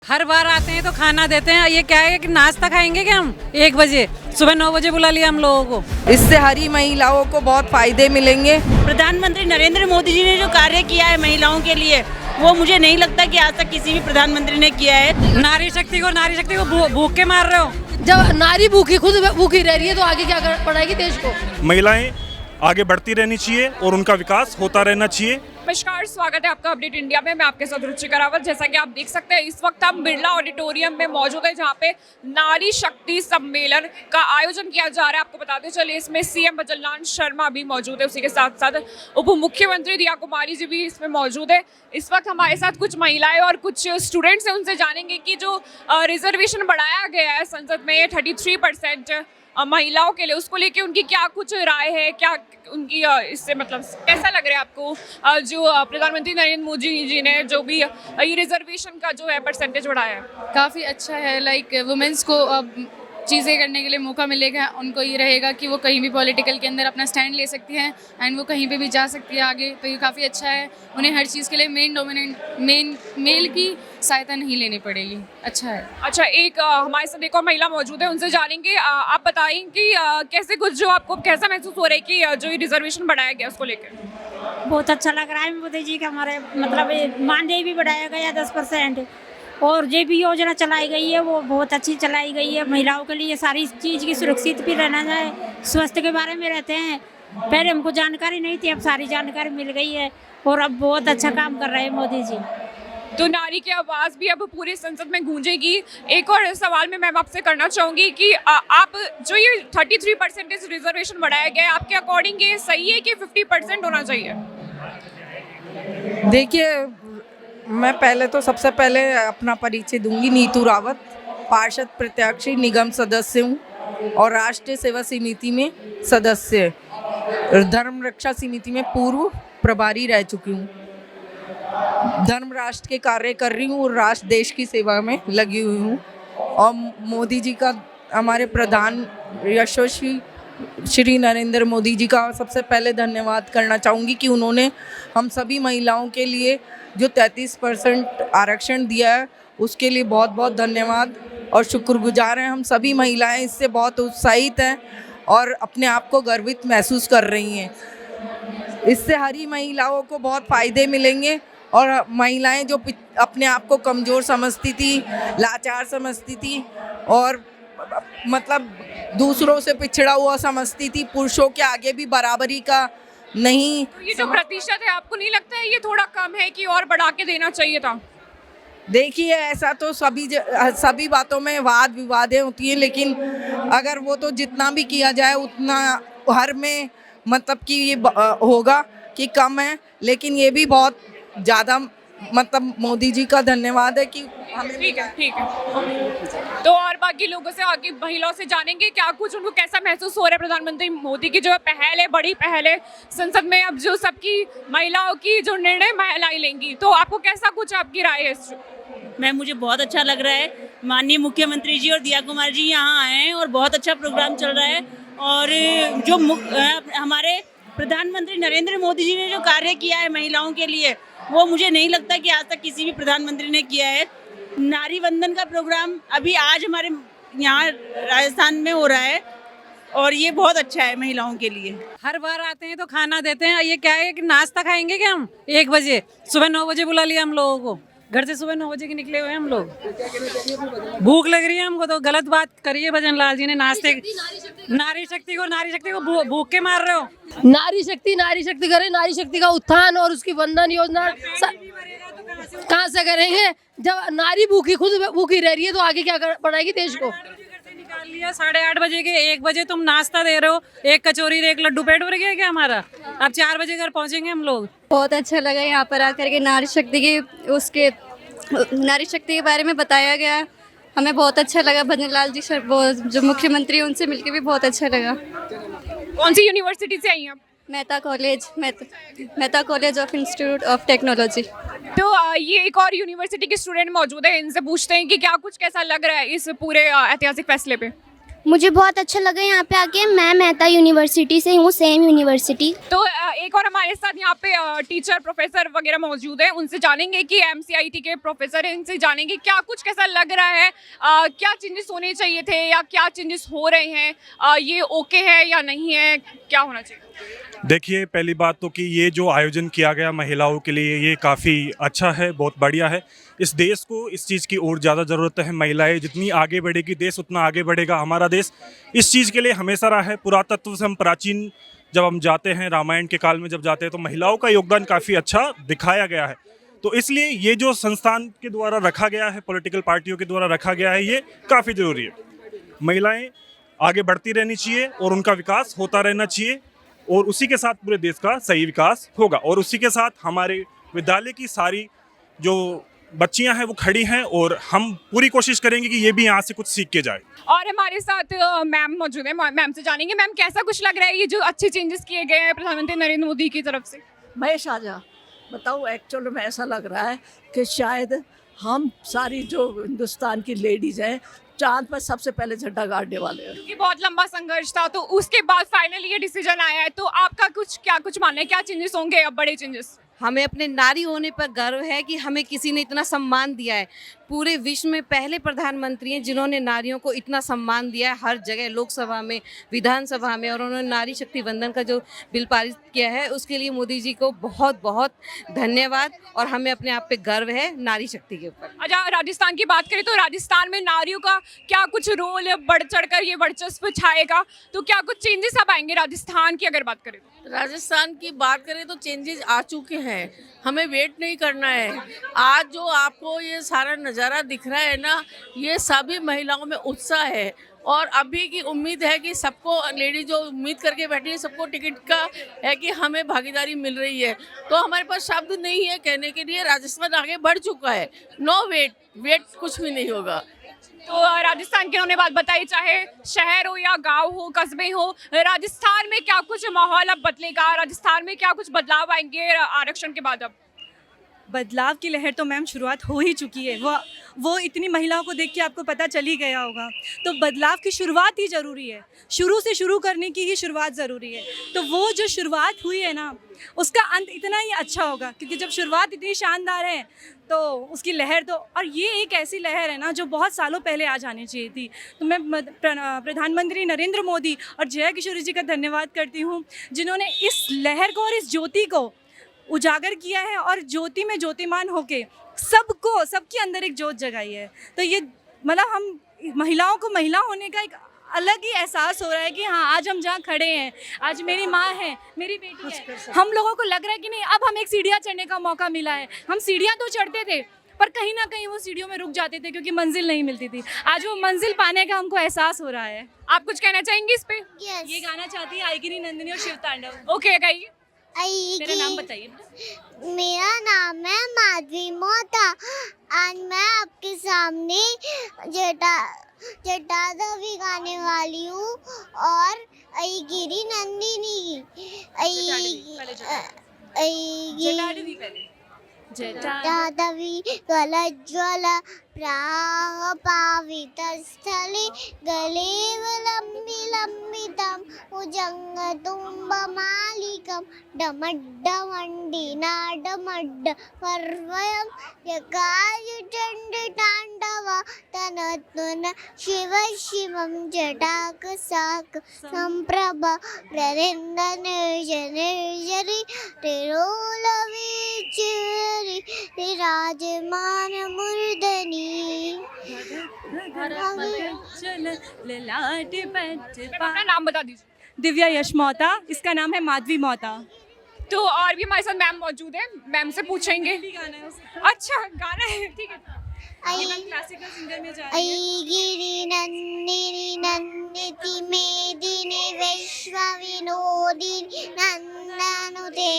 हर बार आते हैं तो खाना देते हैं। ये क्या है कि नाश्ता खाएंगे क्या हम 1 बजे? सुबह 9 बजे बुला लिया हम लोगों को। इससे हरी महिलाओं को बहुत फायदे मिलेंगे। प्रधानमंत्री नरेंद्र मोदी जी ने जो कार्य किया है महिलाओं के लिए, वो मुझे नहीं लगता कि आज तक किसी भी प्रधानमंत्री ने किया है। नारी शक्ति को भूख के मार रहे हो। जब नारी भूखी खुद भूखी रह रही है तो आगे क्या पढ़ाएगी देश को? महिलाएं आगे बढ़ती रहनी चाहिए और उनका विकास होता रहना चाहिए। नमस्कार, स्वागत है आपका अपडेट इंडिया में। मैं आपके साथ रुचि करावत। जैसा कि आप देख सकते हैं, इस वक्त हम बिरला ऑडिटोरियम में मौजूद है, जहां पे नारी शक्ति सम्मेलन का आयोजन किया जा रहा है। आपको बताते चलिए, इसमें सीएम बजरंग शर्मा भी मौजूद है, उसी के साथ साथ उप मुख्यमंत्री दिया कुमारी जी भी इसमें मौजूद है। इस वक्त हमारे साथ कुछ महिलाएं और कुछ स्टूडेंट्स हैं, उनसे जानेंगे कि जो रिजर्वेशन बढ़ाया गया है संसद में 33% महिलाओं के लिए, उसको लेके उनकी क्या कुछ राय है, क्या उनकी इससे मतलब कैसा लग रहा है आपको जो प्रधानमंत्री नरेंद्र मोदी जी ने जो भी ये रिजर्वेशन का जो है परसेंटेज बढ़ाया है? काफ़ी अच्छा है। लाइक वुमेंस को अब चीज़ें करने के लिए मौका मिलेगा। उनको ये रहेगा कि वो कहीं भी पॉलिटिकल के अंदर अपना स्टैंड ले सकती हैं एंड वो कहीं पे भी जा सकती है आगे। तो ये काफ़ी अच्छा है। उन्हें हर चीज़ के लिए मेल की सहायता नहीं लेनी पड़ेगी। अच्छा है। अच्छा, एक हमारे साथ एक और महिला मौजूद है, उनसे जानेंगे। आप बताएं कि कैसे कुछ जो आपको कैसा महसूस हो रहा है कि जो ये रिजर्वेशन बढ़ाया गया उसको लेकर? बहुत अच्छा लग रहा है मोदी जी का। हमारे मतलब मानदेय भी बढ़ाया गया 10%, और जो भी योजना चलाई गई है वो बहुत अच्छी चलाई गई है। महिलाओं के लिए सारी चीज़ की सुरक्षित भी रहना जाए, स्वास्थ्य के बारे में रहते हैं। पहले हमको जानकारी नहीं थी, अब सारी जानकारी मिल गई है और अब बहुत अच्छा काम कर रहे हैं मोदी जी। तो नारी की आवाज़ भी अब पूरी संसद में गूंजेगी। एक और सवाल मैं मैम आपसे करना चाहूँगी कि आप जो ये 33% रिजर्वेशन बढ़ाया गया है, आपके अकॉर्डिंग ये सही है कि 50% होना चाहिए? देखिए, मैं पहले तो सबसे पहले अपना परिचय दूंगी। नीतू रावत, पार्षद प्रत्याशी निगम सदस्य हूँ और राष्ट्रीय सेवा समिति में सदस्य, धर्म रक्षा समिति में पूर्व प्रभारी रह चुकी हूँ। धर्म राष्ट्र के कार्य कर रही हूँ और राष्ट्र देश की सेवा में लगी हुई हूँ। और मोदी जी का, हमारे प्रधान यशस्वी श्री नरेंद्र मोदी जी का सबसे पहले धन्यवाद करना चाहूँगी कि उन्होंने हम सभी महिलाओं के लिए जो 33% आरक्षण दिया है, उसके लिए बहुत बहुत धन्यवाद और शुक्रगुजार हैं। हम सभी महिलाएं इससे बहुत उत्साहित हैं और अपने आप को गर्वित महसूस कर रही हैं। इससे हरी महिलाओं को बहुत फ़ायदे मिलेंगे और महिलाएं जो अपने आप को कमज़ोर समझती थी, लाचार समझती थी और मतलब दूसरों से पिछड़ा हुआ समझती थी, पुरुषों के आगे भी बराबरी का नहीं। ये जो प्रतिशत है, आपको नहीं लगता है ये थोड़ा कम है कि और बढ़ा के देना चाहिए था? देखिए, ऐसा तो सभी बातों में वाद विवादें होती हैं, लेकिन अगर वो तो जितना भी किया जाए उतना हर में मतलब कि ये होगा कि कम है, लेकिन ये भी बहुत ज़्यादा मतलब मोदी जी का धन्यवाद है कि हमें। ठीक है। तो और बाकी लोगों से, आगे महिलाओं से जानेंगे क्या कुछ उनको कैसा महसूस हो रहा है। प्रधानमंत्री मोदी की जो पहल है, बड़ी पहल है संसद में, अब जो सबकी महिलाओं की जो निर्णय महिलाएं लेंगी, तो आपको कैसा कुछ आपकी राय है? मैम, मुझे बहुत अच्छा लग रहा है। माननीय मुख्यमंत्री जी और दिया कुमार जी यहाँ आए हैं और बहुत अच्छा प्रोग्राम चल रहा है। और जो हमारे प्रधानमंत्री नरेंद्र मोदी जी ने जो कार्य किया है महिलाओं के लिए, वो मुझे नहीं लगता कि आज तक किसी भी प्रधानमंत्री ने किया है। नारी वंदन का प्रोग्राम अभी आज हमारे यहाँ राजस्थान में हो रहा है और ये बहुत अच्छा है महिलाओं के लिए। हर बार आते हैं तो खाना देते हैं। ये क्या है कि नाश्ता खाएंगे क्या हम 1 बजे? सुबह 9 बजे बुला लिया हम लोगों को। घर से सुबह 9 बजे के निकले हुए हैं हम लोग। भूख लग रही है हमको। तो गलत बात करिए भजन लाल जी ने। नारी शक्ति को भूख के मार रहे हो। नारी शक्ति करे। नारी शक्ति का उत्थान और उसकी वंदन योजना कहाँ से करेंगे? जब नारी भूखी खुद भूखी रह रही है तो आगे क्या पढ़ाएगी देश को? निकाल लिया 8:30 बजे के। 1 बजे तुम नाश्ता दे रहे हो, 1 कचौरी 1 लड्डू, पेट भर गया क्या हमारा? अब 4 बजे घर पहुंचेंगे हम लोग। बहुत अच्छा लगा यहाँ पर आकर के। नारी शक्ति के बारे में बताया गया, हमें बहुत अच्छा लगा। भजन लाल जी जो मुख्यमंत्री हैं, उनसे मिलकर भी बहुत अच्छा लगा। कौन सी यूनिवर्सिटी से आई हैं आप? Mehta college of institute of technology. तो ये एक और यूनिवर्सिटी के स्टूडेंट मौजूद है, इनसे पूछते हैं कि क्या कुछ कैसा लग रहा है इस पूरे ऐतिहासिक फैसले पे? मुझे बहुत अच्छा लगा यहाँ पे आके। मैं मेहता यूनिवर्सिटी से हूँ, सेम यूनिवर्सिटी। तो एक और हमारे साथ यहाँ पे टीचर प्रोफेसर वगैरह मौजूद हैं, उनसे जानेंगे कि MCIT के प्रोफेसर हैं, इनसे जानेंगे क्या कुछ कैसा लग रहा है, क्या चेंजेस होने चाहिए थे या क्या चेंजेस हो रहे हैं, ये ओके है या नहीं है, क्या होना चाहिए? देखिए, पहली बात तो कि ये जो आयोजन किया गया महिलाओं के लिए, ये काफ़ी अच्छा है, बहुत बढ़िया है। इस देश को इस चीज़ की और ज़्यादा ज़रूरत है। महिलाएं जितनी आगे बढ़ेगी देश उतना आगे बढ़ेगा। हमारा देश इस चीज़ के लिए हमेशा रहा है। पुरातत्व से हम प्राचीन जब हम जाते हैं, रामायण के काल में जब जाते हैं, तो महिलाओं का योगदान काफ़ी अच्छा दिखाया गया है। तो इसलिए ये जो संस्थान के द्वारा रखा गया है, पॉलिटिकल पार्टियों के द्वारा रखा गया है, ये काफ़ी ज़रूरी है। महिलाएँ आगे बढ़ती रहनी चाहिए और उनका विकास होता रहना चाहिए, और उसी के साथ पूरे देश का सही विकास होगा। और उसी के साथ हमारे विद्यालय की सारी जो बच्चियां हैं वो खड़ी हैं, और हम पूरी कोशिश करेंगे कि ये भी यहाँ से कुछ सीख के जाए। और हमारे साथ मैम मौजूद है, मैम से जानेंगे मैम कैसा कुछ लग रहा है ये जो अच्छे चेंजेस किए गए हैं प्रधानमंत्री नरेंद्र मोदी की तरफ से? महेश आजा बताऊँ, एक्चुअल में ऐसा लग रहा है कि शायद हम सारी जो हिंदुस्तान की लेडीज़ हैं चांद पर सबसे पहले झंडा गाड़ने वाले हैं। क्योंकि बहुत लंबा संघर्ष था, तो उसके बाद फाइनली ये डिसीजन आया है, तो आपका क्या कुछ मानना है, क्या चेंजेस होंगे अब, बड़े चेंजेस? हमें अपने नारी होने पर गर्व है कि हमें किसी ने इतना सम्मान दिया है। पूरे विश्व में पहले प्रधानमंत्री हैं जिन्होंने नारियों को इतना सम्मान दिया है, हर जगह, लोकसभा में, विधानसभा में, और उन्होंने नारी शक्ति वंदन का जो बिल पारित किया है उसके लिए मोदी जी को बहुत बहुत धन्यवाद, और हमें अपने आप पे गर्व है नारी शक्ति के ऊपर। अच्छा, राजस्थान की बात करें तो राजस्थान में नारियों का क्या कुछ रोल बढ़ चढ़कर ये वर्चस्व छाएगा, तो क्या कुछ चेंजेस अब आएंगे राजस्थान की अगर बात करें तो? राजस्थान की बात करें तो चेंजेस आ चुके हैं, हमें वेट नहीं करना है। आज जो आपको ये सारा नज़ारा दिख रहा है ना, ये सभी महिलाओं में उत्साह है, और अभी की उम्मीद है कि सबको, लेडी जो उम्मीद करके बैठी है, सबको टिकट का है कि हमें भागीदारी मिल रही है। तो हमारे पास शब्द नहीं है कहने के लिए, राजस्थान आगे बढ़ चुका है। नो वेट कुछ भी नहीं होगा। तो राजस्थान की उन्होंने बात बताई, चाहे शहर हो या गांव हो, कस्बे हो, राजस्थान में क्या कुछ माहौल अब बदलेगा, राजस्थान में क्या कुछ बदलाव आएंगे आरक्षण के बाद? अब बदलाव की लहर तो मैम शुरुआत हो ही चुकी है। वो इतनी महिलाओं को देख के आपको पता चल ही गया होगा। तो बदलाव की शुरुआत ही ज़रूरी है, शुरू से शुरू करने की ही शुरुआत ज़रूरी है। तो वो जो शुरुआत हुई है ना, उसका अंत इतना ही अच्छा होगा, क्योंकि जब शुरुआत इतनी शानदार है तो उसकी लहर तो, और ये एक ऐसी लहर है ना जो बहुत सालों पहले आ जानी चाहिए थी। तो मैं प्रधानमंत्री नरेंद्र मोदी और जया किशोरी जी का धन्यवाद करती हूँ, जिन्होंने इस लहर को और इस ज्योति को उजागर किया है, और ज्योति में ज्योतिमान होके सबके अंदर एक ज्योत जगाई है। तो ये मतलब हम महिलाओं को महिला होने का एक अलग ही एहसास हो रहा है कि हाँ, आज हम जहाँ खड़े हैं, आज मेरी माँ है, मेरी बेटी है, हम लोगों को लग रहा है कि नहीं, अब हमें एक सीढ़ियाँ चढ़ने का मौका मिला है। हम सीढ़ियाँ तो चढ़ते थे, पर कहीं ना कहीं वो सीढ़ियों में रुक जाते थे क्योंकि मंजिल नहीं मिलती थी। आज वो मंजिल पाने का हमको एहसास हो रहा है। आप कुछ कहना चाहेंगे इस पे? ये गाना चाहती है आइगिरी नंदिनी और शिव तांडव। ओके, गाइए। मेरा नाम बताइए। मेरा नाम है माधवी मोहता। आज मैं आपके सामने जटाधवी गाने वाली हूँ, और अईगिरी नंदिनी जटाधवी कलज्वल प्रापावितस्थले गलेव लम्बितं भुजङ्गतुम्बमालिकं डमड्डमण्डिनाडमड्ड पर्वयं जकायुचण्डताण्डव तनत्तुन शिव शिवं जटाकसाक सम्प्रभ प्ररिन्दनिर्जनिर्जरि तिरोलवीचिरि विराजमान मूर्धनि। अपना नाम बता दीजिए। दिव्या यश मोहता, इसका नाम है माधवी मोहता। तो और भी हमारे साथ मैम मौजूद है, मैम से पूछेंगे। अच्छा, गाना है, ठीक है। क्लासिकल सिंगर में जा रही है। अईगिरी नंदिनी नंदिति मेदिनी विश्वविनोदिनी नंदनुते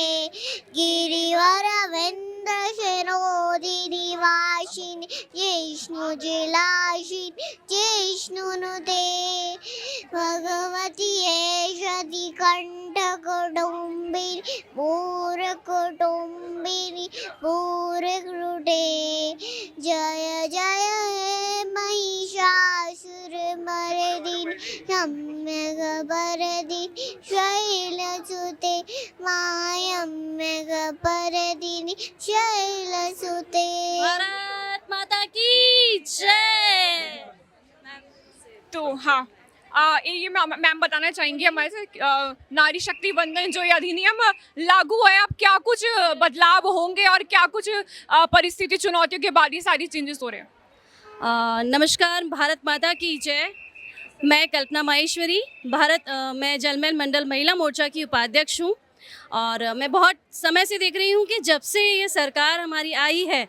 गिरिवरवेन्द्र शिरोदिनी वासिनी जिष्णुजिलाशिनी जिष्णुनुते भगवती एषति कंठकुटुम्बिनी भूरकुटुम्बिनी भूरकृते जय जय हे महिषासुरमर्दिनी सम्यक परदिनि शैलसुते मायम्यक परदिनि शैलसुते। भारत माता की जय। तो हाँ ये मैम बताना चाहेंगी हमारे से नारी शक्ति वंदन जो ये अधिनियम लागू है, अब क्या कुछ बदलाव होंगे और क्या कुछ परिस्थिति चुनौतियों के बाद ये सारी चेंजेस हो रहे हैं? नमस्कार, भारत माता की जय। मैं कल्पना माहेश्वरी, मैं जलमहल मंडल महिला मोर्चा की उपाध्यक्ष हूँ और मैं बहुत समय से देख रही हूँ कि जब से ये सरकार हमारी आई है,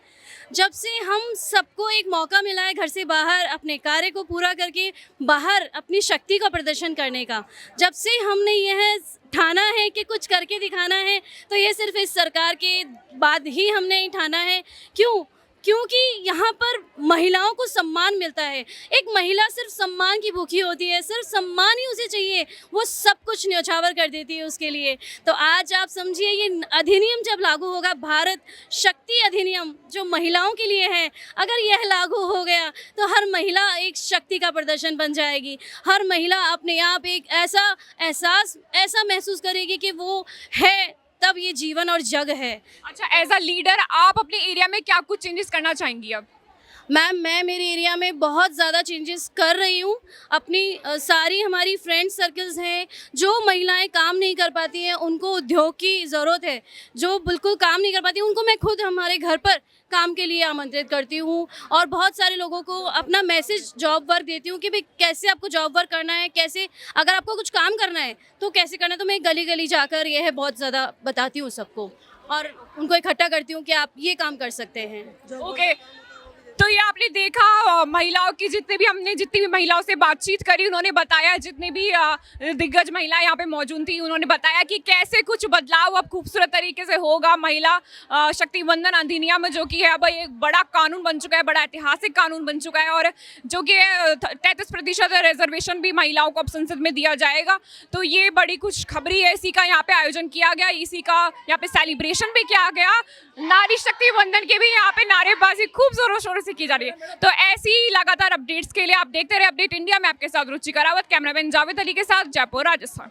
जब से हम सबको एक मौका मिला है घर से बाहर अपने कार्य को पूरा करके बाहर अपनी शक्ति का प्रदर्शन करने का, जब से हमने यह ठाना है कि कुछ करके दिखाना है, तो ये सिर्फ इस सरकार के बाद ही हमने ठाना है। क्योंकि यहाँ पर महिलाओं को सम्मान मिलता है। एक महिला सिर्फ सम्मान की भूखी होती है, सिर्फ सम्मान ही उसे चाहिए, वो सब कुछ न्यौछावर कर देती है उसके लिए। तो आज आप समझिए ये अधिनियम जब लागू होगा, भारत शक्ति अधिनियम जो महिलाओं के लिए है, अगर यह लागू हो गया तो हर महिला एक शक्ति का प्रदर्शन बन जाएगी। हर महिला अपने आप एक ऐसा महसूस करेगी कि वो है, तब ये जीवन और जग है। अच्छा, एज अ लीडर आप अपने एरिया में क्या कुछ चेंजेस करना चाहेंगी अब? मैम, मैं मेरे एरिया में बहुत ज़्यादा चेंजेस कर रही हूँ। अपनी सारी हमारी फ्रेंड सर्कल्स हैं, जो महिलाएं काम नहीं कर पाती हैं, उनको उद्योग की ज़रूरत है। जो बिल्कुल काम नहीं कर पाती, उनको मैं खुद हमारे घर पर काम के लिए आमंत्रित करती हूँ और बहुत सारे लोगों को अपना मैसेज जॉब वर्क देती हूँ कि भाई कैसे आपको जॉब वर्क करना है, कैसे अगर आपको कुछ काम करना है तो कैसे करना है। तो मैं गली गली जाकर यह बहुत ज़्यादा बताती हूँ सबको और उनको इकट्ठा करती हूँ कि आप ये काम कर सकते हैं। ओके, तो ये आपने देखा महिलाओं की जितनी भी महिलाओं से बातचीत करी, उन्होंने बताया, जितनी भी दिग्गज महिलाएं यहाँ पे मौजूद थी, उन्होंने बताया कि कैसे कुछ बदलाव अब खूबसूरत तरीके से होगा। महिला शक्ति वंदन अधिनियम जो कि है अब एक बड़ा कानून बन चुका है, बड़ा ऐतिहासिक कानून बन चुका है और जो कि 33% रिजर्वेशन भी महिलाओं को अब संसद में दिया जाएगा। तो ये बड़ी कुछ खबरी है, इसी का यहाँ पे आयोजन किया गया, इसी का यहाँ पे सेलिब्रेशन भी किया गया। नारी शक्ति वंदन की भी यहाँ पे नारेबाजी खूब जोरों शोरों से की जा रही है। तो ऐसी लगातार अपडेट्स के लिए आप देखते रहे अपडेट इंडिया में, आपके साथ रुचिका रावत, कैमरामैन जावेद अली के साथ, जयपुर, राजस्थान।